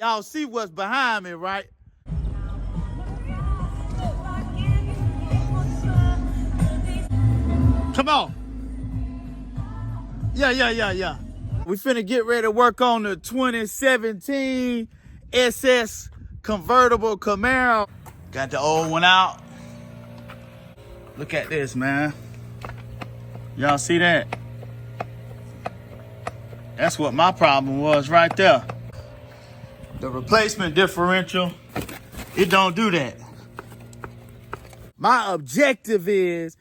Y'all see what's behind me, right? Come on. Yeah. We finna get ready to work on the 2017 SS Convertible Camaro. Got the old one out. Look at this, man. Y'all see that? That's what my problem was right there. The replacement differential, it don't do that. My objective is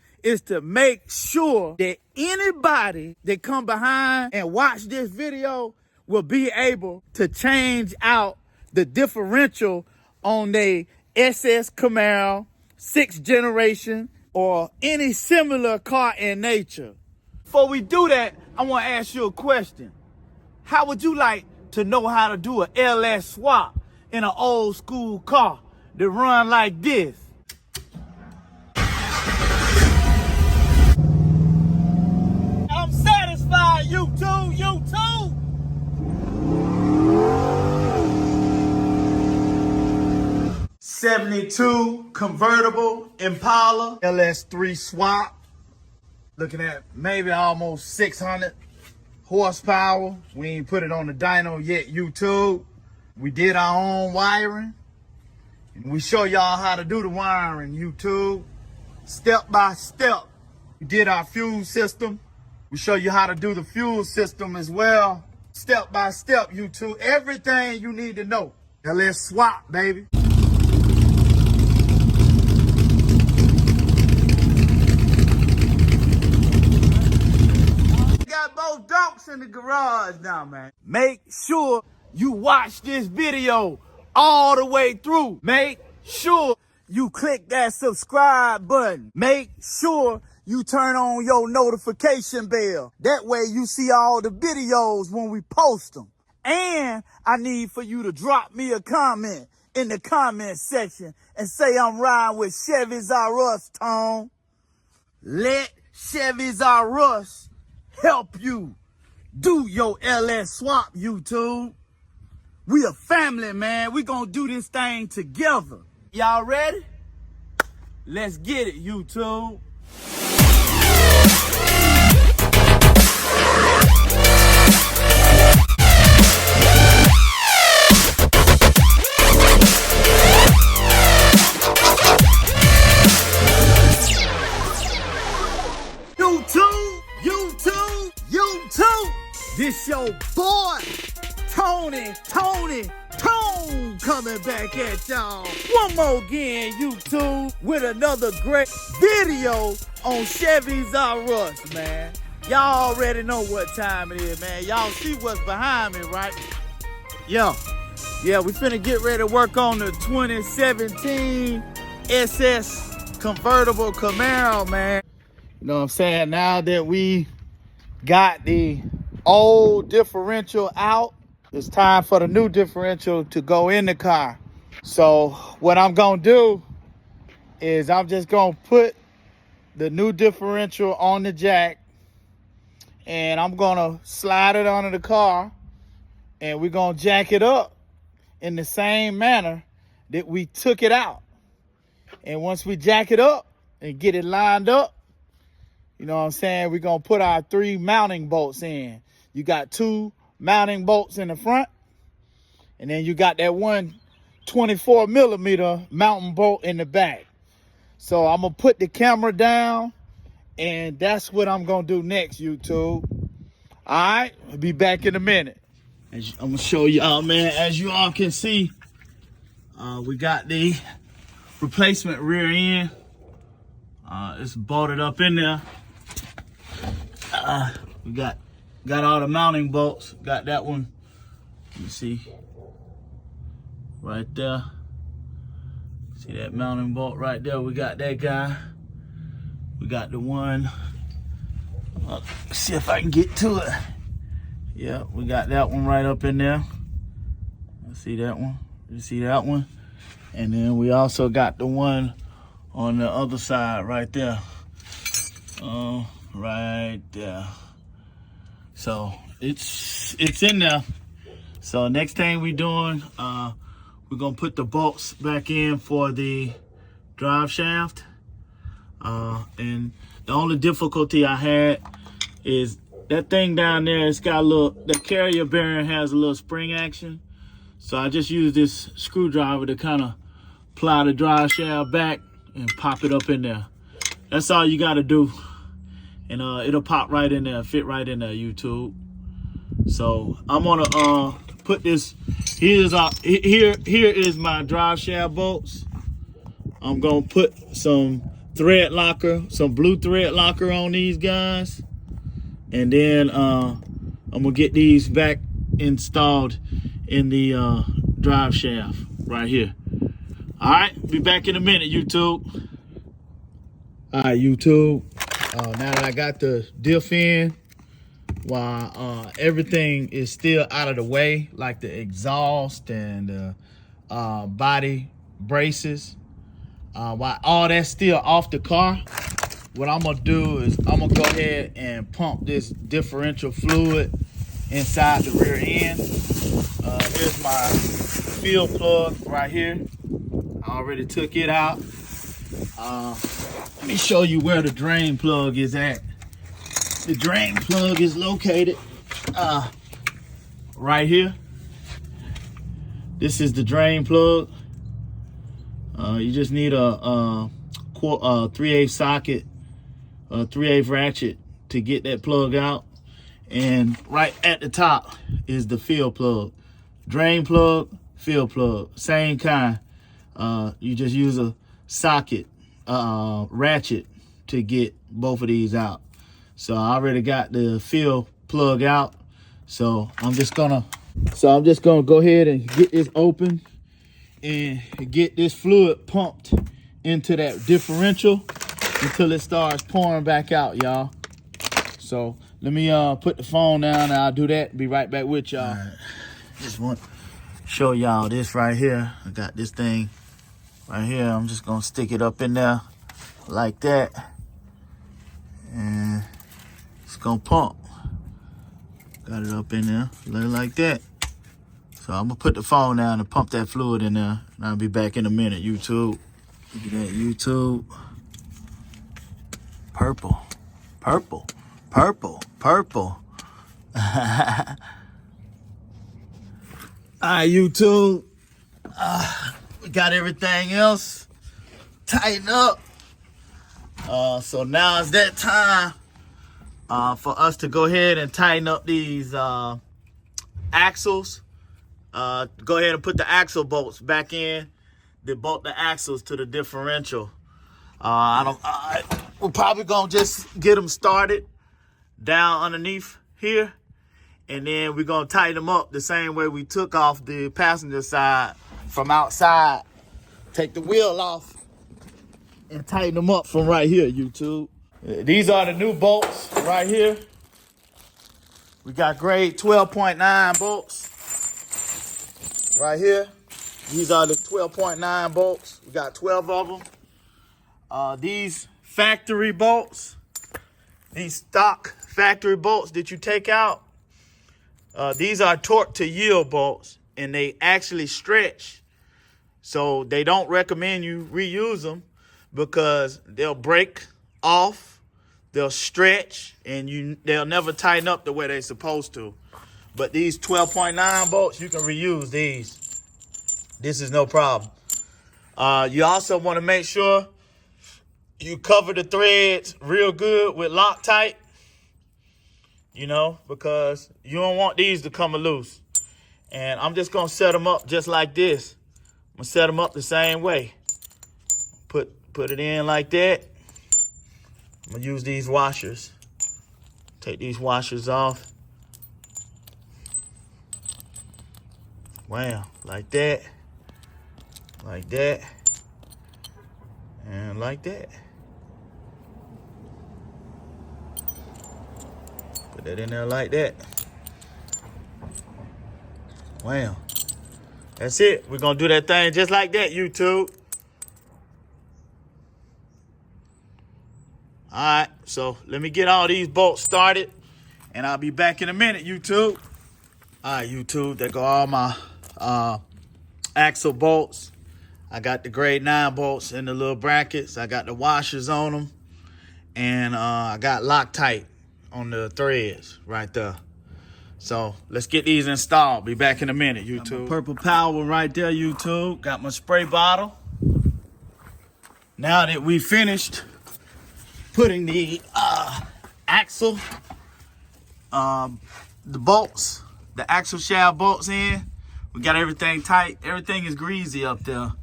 to make sure that anybody that come behind and watch this video will be able to change out the differential on the SS Camaro, 6th generation, or any similar car in nature. Before we do that, I want to ask you a question. How would you like to know how to do an LS swap in an old school car that run like this? I'm satisfied, you too. 72 convertible Impala LS3 swap. Looking at maybe almost 600 horsepower. We ain't put it on the dyno yet, YouTube. We did our own wiring. And we show y'all how to do the wiring, YouTube. Step by step. We did our fuel system. We show you how to do the fuel system as well. Step by step, YouTube. Everything you need to know. Now let's swap, baby. Got both donks in the garage now, man. Make sure you watch this video all the way through. Make sure you click that subscribe button. Make sure you turn on your notification bell. That way you see all the videos when we post them. And I need for you to drop me a comment in the comment section and say I'm riding with Chevys R Us, Tone. Let Chevys R Us help you do your LS swap, YouTube. We a family, man. We gonna do this thing together. Y'all ready? Let's get it, YouTube. YouTube. This your boy, Tone coming back at y'all one more again, YouTube, with another great video on Chevys R Us, man. Y'all already know what time it is, man. Y'all see what's behind me, right? Yeah, we finna get ready to work on the 2017 SS Convertible Camaro, man. You know what I'm saying? Now that we got the old differential out, it's time for the new differential to go in the car. So what I'm gonna do is I'm just gonna put the new differential on the jack and I'm gonna slide it under the car and we're gonna jack it up in the same manner that we took it out. And once we jack it up and get it lined up, you know what I'm saying, we're gonna put our 3 mounting bolts in. You got 2 mounting bolts in the front, and then you got that one 24mm mounting bolt in the back. So I'm gonna put the camera down, and that's what I'm gonna do next, YouTube. All right, I'll be back in a minute. I'm gonna show y'all, man. As you all can see, we got the replacement rear end. It's bolted up in there. We got all the mounting bolts. Got that one. You see right there. See that mounting bolt right there? We got that guy. We got the one. Let's see if I can get to it. Yeah, we got that one right up in there. See that one? You see that one? And then we also got the one on the other side right there. Right there. So it's in there. So next thing we doing, we're gonna put the bolts back in for the drive shaft. And the only difficulty I had is that thing down there, it's got a little, the carrier bearing has a little spring action. So I just use this screwdriver to kind of ply the drive shaft back and pop it up in there. That's all you gotta do. And it'll pop right in there, fit right in there, YouTube. So I'm gonna put this, here is my drive shaft bolts. I'm gonna put some thread locker, some blue thread locker on these guys. And then I'm gonna get these back installed in the drive shaft right here. All right, be back in a minute, YouTube. All right, YouTube. Now that I got the diff in, while everything is still out of the way, like the exhaust and body braces, while all that's still off the car, what I'm gonna do is I'm gonna go ahead and pump this differential fluid inside the rear end. Here's my fuel plug right here. I already took it out. Let me show you where the drain plug is at. The drain plug is located right here. This is the drain plug. You just need a 3/8 socket, a 3/8 ratchet to get that plug out. And right at the top is the fill plug. Drain plug, fill plug, same kind. You just use a socket, ratchet to get both of these out. So I already got the fill plug out. So I'm just gonna go ahead and get this open and get this fluid pumped into that differential until it starts pouring back out, y'all. So let me put the phone down and I'll do that. Be right back with y'all. Right. Just want to show y'all this right here. I got this thing right here. I'm just gonna stick it up in there like that. And it's gonna pump. Got it up in there like that. So I'm gonna put the phone down and pump that fluid in there. And I'll be back in a minute, YouTube. Look at that, YouTube. Purple, purple, purple, purple. All right, YouTube. We got everything else tightened up. So now it's that time for us to go ahead and tighten up these axles. Go ahead and put the axle bolts back in. They bolt the axles to the differential. We're probably gonna just get them started down underneath here, and then we're gonna tighten them up the same way we took off the passenger side from outside. Take the wheel off and tighten them up from right here, YouTube. These are the new bolts right here. We got grade 12.9 bolts right here. These are the 12.9 bolts. We got 12 of them. These factory bolts, these stock factory bolts that you take out, these are torque to yield bolts, and they actually stretch. So they don't recommend you reuse them because they'll break off, they'll stretch, and they'll never tighten up the way they're supposed to. But these 12.9 bolts, you can reuse these. This is no problem. You also want to make sure you cover the threads real good with Loctite, you know, because you don't want these to come loose. And I'm just going to set them up just like this. I'm going to set them up the same way. Put it in like that. I'm going to use these washers. Take these washers off. Wow, like that. Like that. And like that. Put that in there like that. Wow. That's it. We're going to do that thing just like that, YouTube. All right. So let me get all these bolts started, and I'll be back in a minute, YouTube. All right, YouTube, there go all my axle bolts. I got the grade 9 bolts in the little brackets. I got the washers on them. And I got Loctite on the threads right there. So let's get these installed. Be back in a minute, YouTube. Got my purple power right there, YouTube. Got my spray bottle. Now that we finished putting the axle, the bolts, the axle shaft bolts in, we got everything tight. Everything is greasy up there.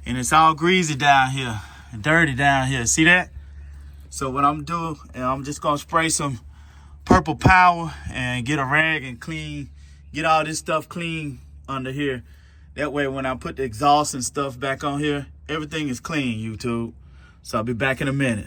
And it's all greasy down here and dirty down here. See that? So what I'm doing, I'm just gonna spray some purple power and get a rag and clean, get all this stuff clean under here. That way when I put the exhaust and stuff back on here, everything is clean, YouTube. So I'll be back in a minute.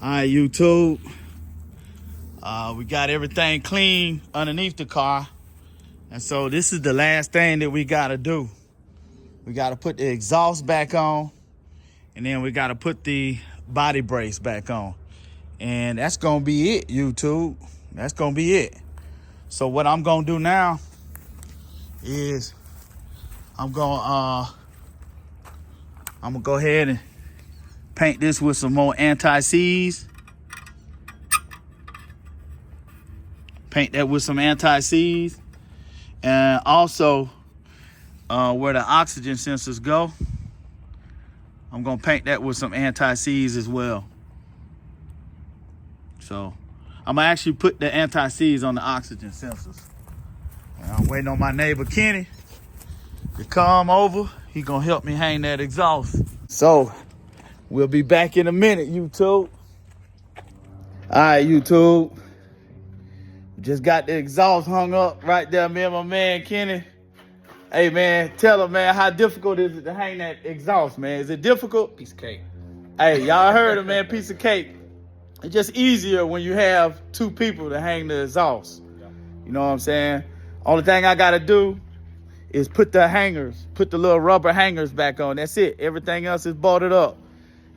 All right, YouTube. We got everything clean underneath the car. And so this is the last thing that we gotta do. We gotta put the exhaust back on, and then we gotta put the body brace back on. And that's gonna be it, YouTube. That's gonna be it. So what I'm gonna do now is I'm gonna go ahead and paint this with some more anti-seize. Paint that with some anti-seize. And also, where the oxygen sensors go, I'm gonna paint that with some anti-seize as well. So, I'm gonna actually put the anti-seize on the oxygen sensors. And I'm waiting on my neighbor Kenny to come over. He gonna help me hang that exhaust. So, we'll be back in a minute, YouTube. All right, YouTube. Just got the exhaust hung up right there, me and my man Kenny. Hey, man, tell him, man, how difficult is it to hang that exhaust, man? Is it difficult? Piece of cake. Hey, y'all heard him, man, piece of cake. It's just easier when you have two people to hang the exhaust. You know what I'm saying? Only thing I gotta do is put the hangers, put the little rubber hangers back on. That's it. Everything else is bolted up.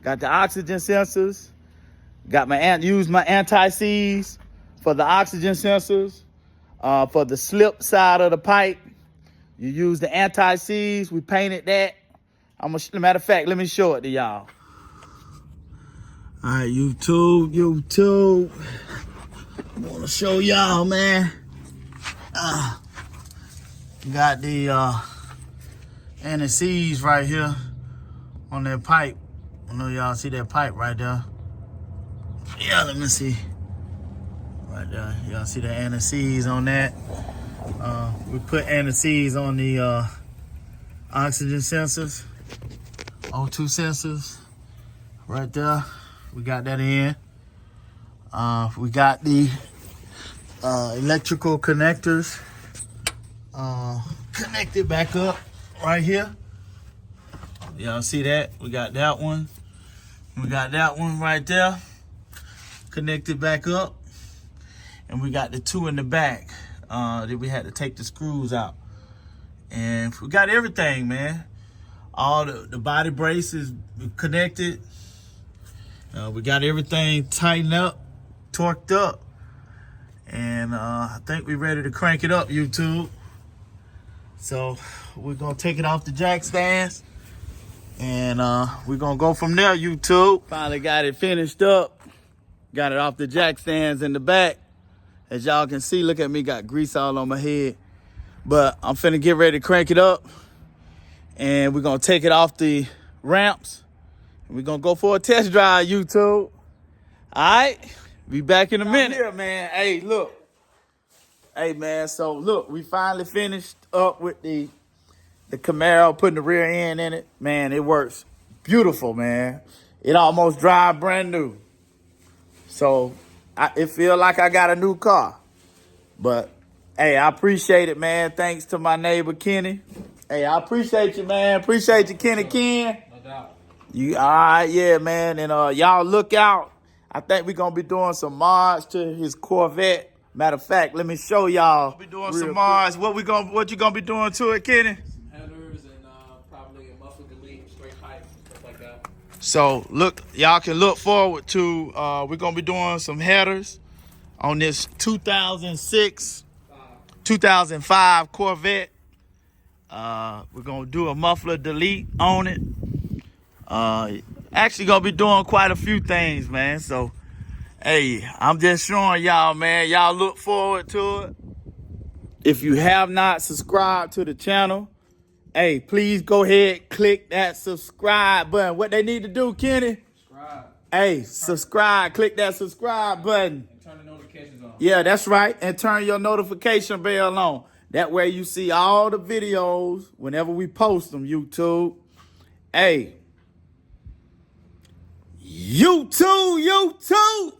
Got the oxygen sensors. Got use my anti-seize for the oxygen sensors. For the slip side of the pipe, you use the anti-seize. We painted that. Matter of fact, let me show it to y'all. All right, YouTube. I want to show y'all, man. Got the anti-seize right here on that pipe. I know y'all see that pipe right there. Yeah, let me see. Right there, y'all see the anti-seize on that. We put anti-seize on the oxygen sensors, O2 sensors, right there. We got that in. We got the electrical connectors connected back up right here. Y'all see that? We got that one. We got that one right there connected back up. And we got the two in the back that we had to take the screws out. And we got everything, man. All the body brace is connected. We got everything tightened up, torqued up. And I think we're ready to crank it up, YouTube. So we're gonna take it off the jack stands. And we're gonna go from there, YouTube. Finally got it finished up. Got it off the jack stands in the back. As y'all can see, look at me, got grease all on my head. But I'm finna get ready to crank it up. And we're gonna take it off the ramps. And we're gonna go for a test drive, YouTube. All right, be back in a minute. Here, man. Hey, look. Hey, man, so look, we finally finished up with the Camaro, putting the rear end in it. Man, it works beautiful, man. It almost drives brand new. So it feel like I got a new car. But hey, I appreciate it, man. Thanks to my neighbor Kenny. Hey, I appreciate you, man. Appreciate you, Kenny Ken. No doubt. You all right, yeah, man. And y'all look out. I think we're gonna be doing some mods to his Corvette. Matter of fact, let me show y'all. We'll be doing some mods. What you gonna be doing to it, Kenny? Some headers and probably a muffler delete, straight pipe, stuff like that. So look, y'all can look forward to we're gonna be doing some headers on this 2005 Corvette. We're gonna do a muffler delete on it. Actually gonna be doing quite a few things, man. So hey, I'm just showing y'all, man. Y'all look forward to it. If you have not subscribed to the channel, hey, please go ahead, click that subscribe button. What they need to do, Kenny? Subscribe. Hey, subscribe. Click that subscribe button. And turn the notifications on. Yeah, that's right. And turn your notification bell on. That way you see all the videos whenever we post them, YouTube. Hey. YouTube.